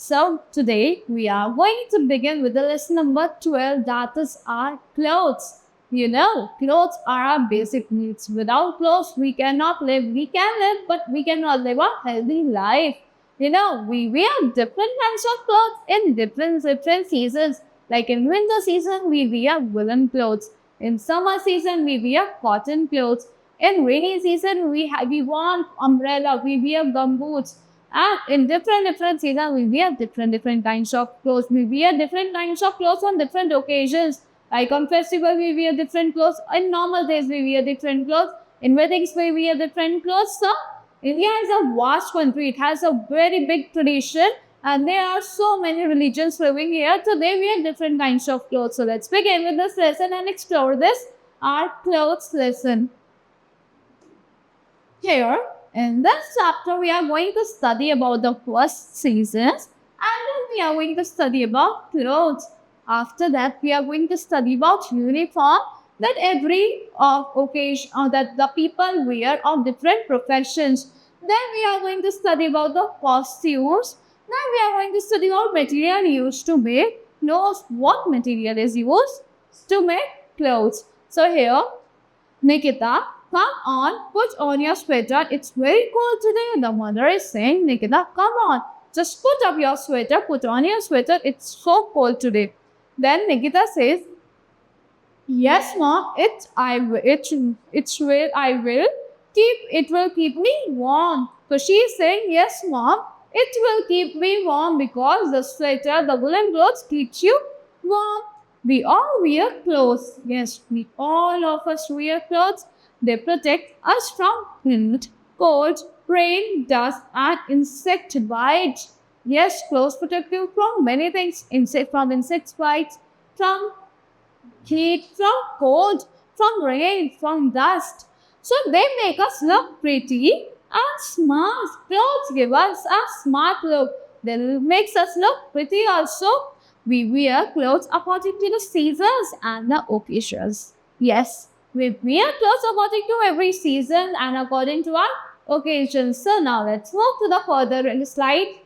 So today we are going to begin with the lesson number 12, that is our clothes. You know, clothes are our basic needs. Without clothes, we cannot live. We can live, but we cannot live a healthy life. You know, we wear different kinds of clothes in different seasons. Like in winter season, we wear woolen clothes. In summer season, we wear cotton clothes. In rainy season, we want umbrella. We wear gumboots. And in different seasons, we wear different kinds of clothes. We wear different kinds of clothes on different occasions. Like on festival, we wear different clothes. In normal days, we wear different clothes. In weddings, we wear different clothes. So India is a vast country. It has a very big tradition, and there are so many religions living here. So they wear different kinds of clothes. So let's begin with this lesson and explore this our clothes lesson. Here in this chapter, we are going to study about the first seasons, and then we are going to study about clothes. After that, we are going to study about uniform that every occasion that the people wear of different professions. Then we are going to study about the costumes. Then we are going to study about material used to make clothes. What material is used to make clothes? So here, Nikita, come on, put on your sweater. It's very cold today. The mother is saying, Nikita, come on, just put up your sweater, put on your sweater. It's so cold today. Then Nikita says, yes, mom, it will keep me warm. So she is saying, yes, mom, it will keep me warm because the sweater, the woolen clothes keeps you warm. We all wear clothes. Yes, we all of us wear clothes. They protect us from heat, cold, rain, dust, and insect bites. Yes, clothes protect you from many things. From insect bites, from heat, from cold, from rain, from dust. So they make us look pretty and smart. Clothes give us a smart look. They makes us look pretty also. We wear clothes according to the seasons and the occasions. Yes, we wear clothes according to every season and according to our occasions. So now let's move to the further slide.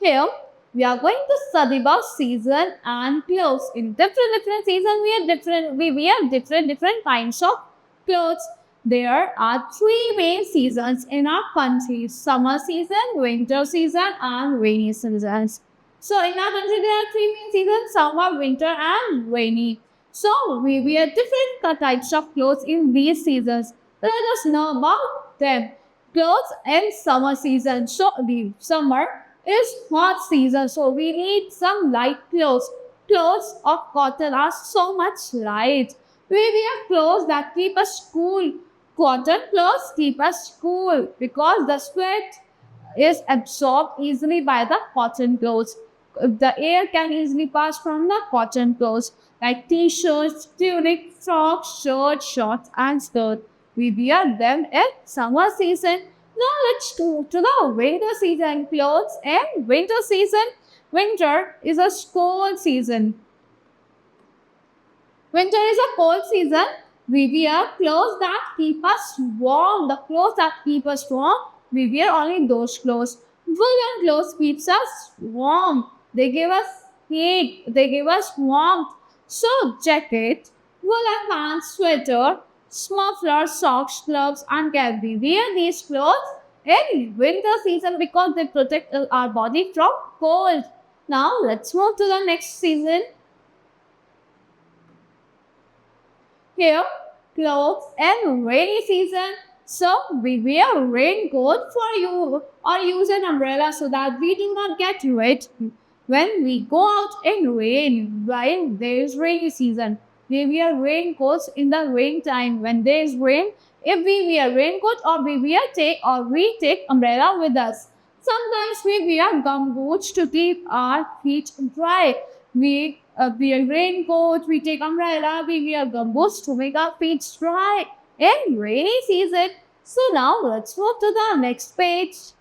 Here, we are going to study about season and clothes. In different seasons, we wear different kinds of clothes. There are three main seasons in our country: summer season, winter season, and rainy seasons. So in our country, there are three main seasons: summer, winter, and rainy. So we wear different types of clothes in these seasons. Let us know about them. Clothes in summer season. So the summer is hot season, so we need some light clothes. Clothes of cotton are so much light. We wear clothes that keep us cool. Cotton clothes keep us cool because the sweat is absorbed easily by the cotton clothes. The air can easily pass from the cotton clothes like t-shirts, tunic, frocks, shirts, shorts, and skirt. We wear them in summer season. Now let's go to the winter season clothes. And winter season, winter is a cold season. Winter is a cold season. We wear clothes that keep us warm. The clothes that keep us warm, we wear only those clothes. Woolen clothes keeps us warm. They give us heat. They give us warmth. So jacket, woolen pants, sweater, muffler, socks, gloves, and cap. We wear these clothes in winter season because they protect our body from cold. Now let's move to the next season. Here, clothes and rainy season. So we wear a raincoat for you or use an umbrella so that we do not get wet when we go out in rain. While there is rainy season, we wear raincoats in the rain time. When there is rain, if we wear raincoat or we take umbrella with us. Sometimes we wear gumboots to keep our feet dry. We wear raincoat, we take umbrella, we wear gumboots to make our feet dry in rainy season. So now let's move to the next page.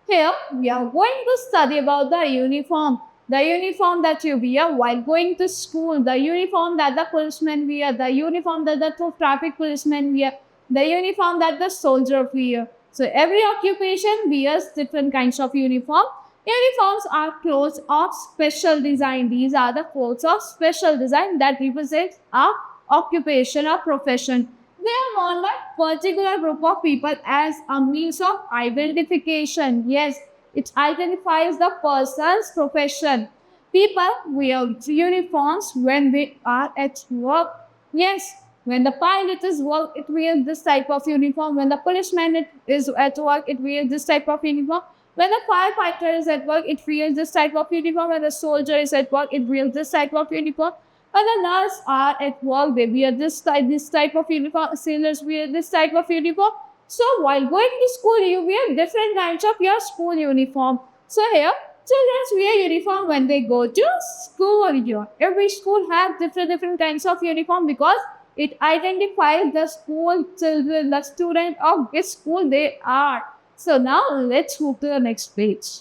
Here we are going to study about the uniform. The uniform that you wear while going to school, the uniform that the policemen wear, the uniform that the traffic policemen wear, the uniform that the soldier wear. So every occupation wears different kinds of uniform. Uniforms are clothes of special design. These are the clothes of special design that represent a occupation or profession. They are worn by particular group of people as a means of identification. Yes, it identifies the person's profession. People wear uniforms when they are at work. Yes, when the pilot is work, it wears this type of uniform. When the policeman is at work, it wears this type of uniform. When the firefighter is at work, it wears this type of uniform. When the soldier is at work, it wears this type of uniform. When the nurse are at work, they wear this type of uniform. Sailors wear this type of uniform. So while going to school, you wear different kinds of your school uniform. So here, children wear uniform when they go to school. Here, every school has different kinds of uniform because it identifies the school children, the student of which school they are. So now let's move to the next page.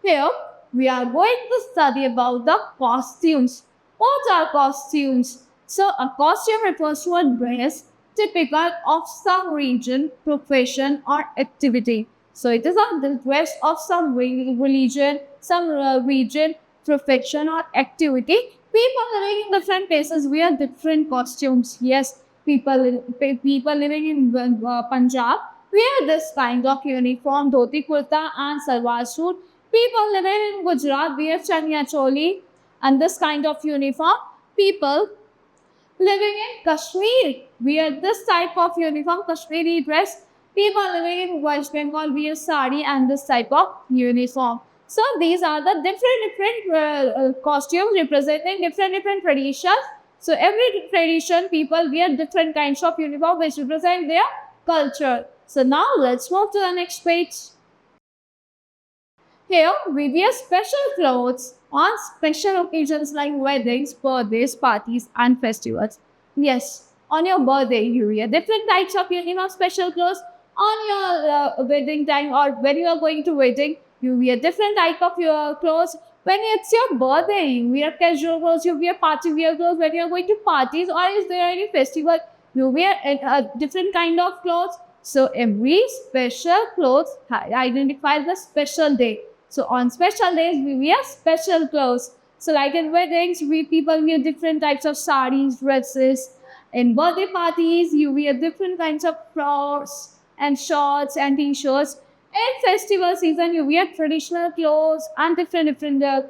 Here we are going to study about the costumes. What are costumes? So a costume refers to a dress typical of some region, profession or activity. So it is a dress of some religion, some region, profession or activity. People living in different places wear different costumes. Yes, people living in Punjab wear this kind of uniform, dhoti kurta and salwar suit. People living in Gujarat wear chaniya choli and this kind of uniform. People living in Kashmir wear this type of uniform, Kashmiri dress. People living in West Bengal wear sari and this type of uniform. So these are the different costumes representing different traditions. So every tradition people wear different kinds of uniform which represent their culture. So now let's move to the next page. Here we wear special clothes on special occasions like weddings, birthdays, parties and festivals. Yes, on your birthday you wear different types of special clothes. On your wedding time or when you are going to wedding, you wear different type of your clothes. When it's your birthday, you wear casual clothes, you wear party wear clothes. When you are going to parties or is there any festival, you wear a different kind of clothes. So every special clothes identifies the special day. So on special days, we wear special clothes. So like in weddings, people wear different types of saris, dresses. In birthday parties, you wear different kinds of frocks and shorts and t-shirts. In festival season, you wear traditional clothes and different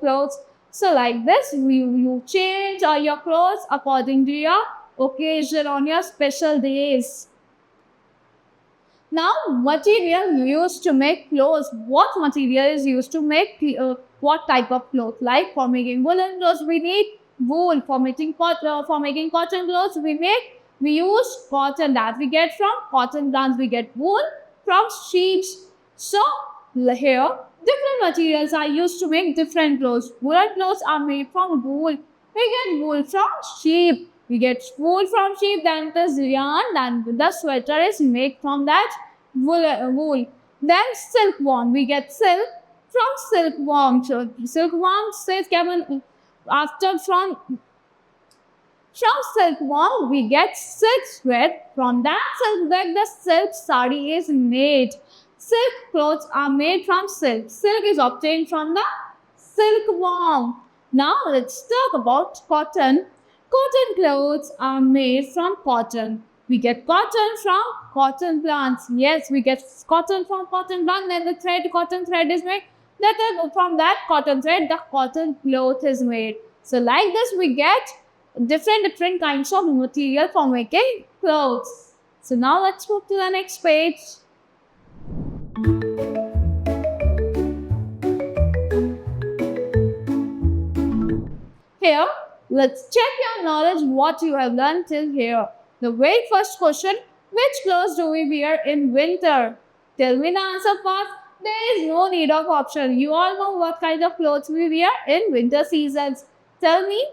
clothes. So like this, you change all your clothes according to your occasion on your special days. Now, material used to make clothes. What material is used to make what type of clothes? Like for making woolen clothes, we need wool. For making cotton clothes, we use cotton that we get from cotton plants. We get wool from sheep. So here, different materials are used to make different clothes. Woolen clothes are made from wool. We get wool from sheep. We get wool from sheep, then it is yarn, then the sweater is made from that wool. Then silkworm, we get silk from silkworm. So silkworm says after from silkworm we get silk thread. From that silk thread the silk sari is made. Silk clothes are made from silk. Silk is obtained from the silkworm. Now let's talk about cotton. Cotton clothes are made from cotton. We get cotton from cotton plants. Yes, we get cotton from cotton plant. Then the cotton thread is made. From that cotton thread, the cotton cloth is made. So like this, we get different kinds of material for making clothes. So now let's move to the next page. Here, let's check your knowledge, what you have learned till here. The very first question, which clothes do we wear in winter? Tell me the answer fast. There is no need of option. You all know what kind of clothes we wear in winter seasons. Tell me.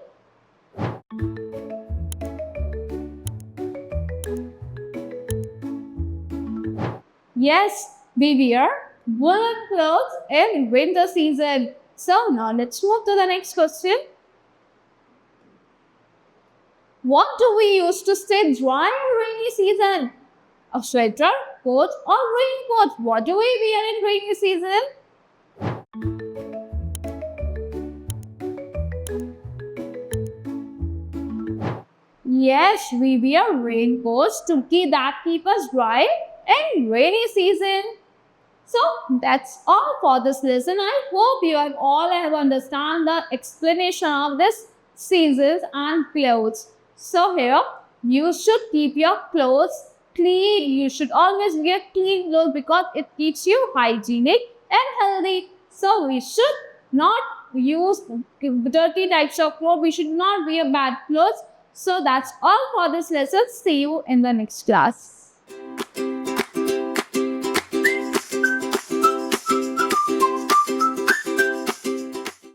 Yes, we wear woolen clothes in winter season. So now let's move to the next question. What do we use to stay dry in rainy season? a sweater, coat, or raincoat. What do we wear in rainy season? Yes, we wear raincoats to keep us dry in rainy season. So that's all for this lesson. I hope you have all have understand the explanation of this seasons and clothes. So here you should keep your clothes clean. You should always wear clean clothes because it keeps you hygienic and healthy. So we should not use dirty types of clothes. We should not wear bad clothes. So that's all for this lesson. See you in the next class.